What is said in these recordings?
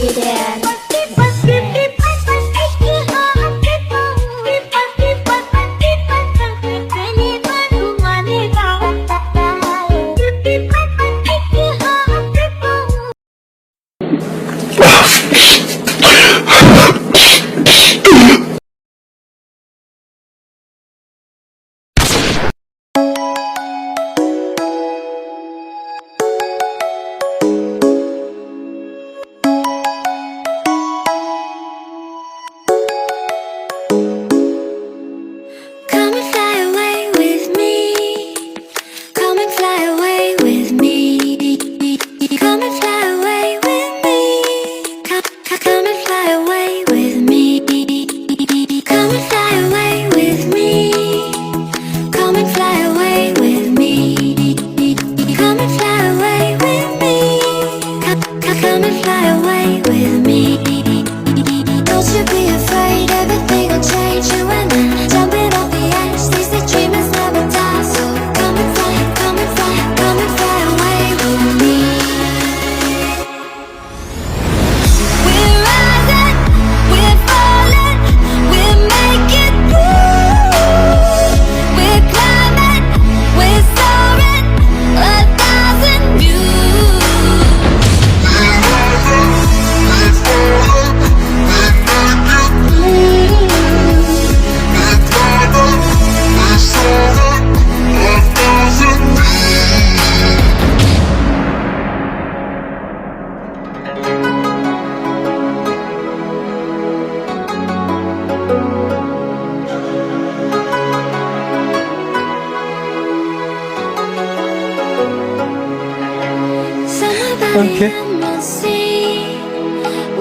Okay.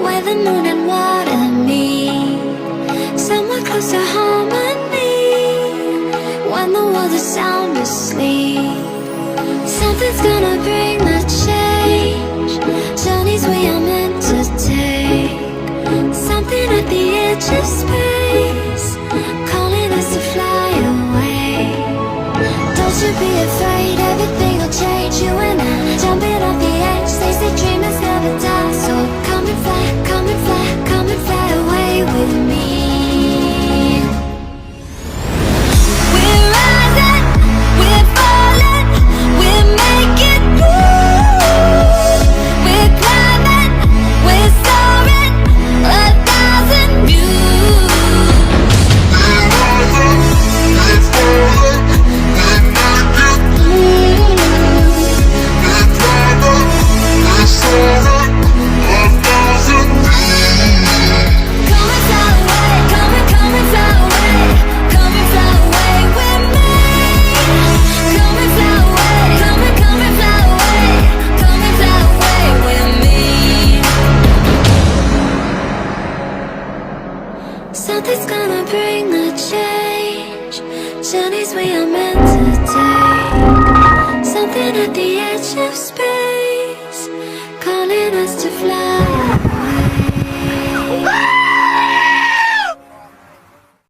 Where the moon and water meet, somewhere close to harmony. When the world is sound asleep, something's gonna bring the change. Journeys we are meant to take, something at the edge of space, calling us to fly away. Don't you be afraid, everything will change. You and I, jumping off the edge. They say dreamers never die, so come and fly, come and fly, come and fly away with me. We're rising, we're falling, we're making moves. We're climbing, we're soaring, 1,000 views. We're rising, we're falling, we're making moves. We're climbing, we're soaring, 1,000 views. Come and fly away, come and fly away, come and fly away with me. Come and fly away, come and fly away, come and fly away with me. Something's gonna bring the change. Journeys we are meant to take, something at the edge of space, calling us to fly.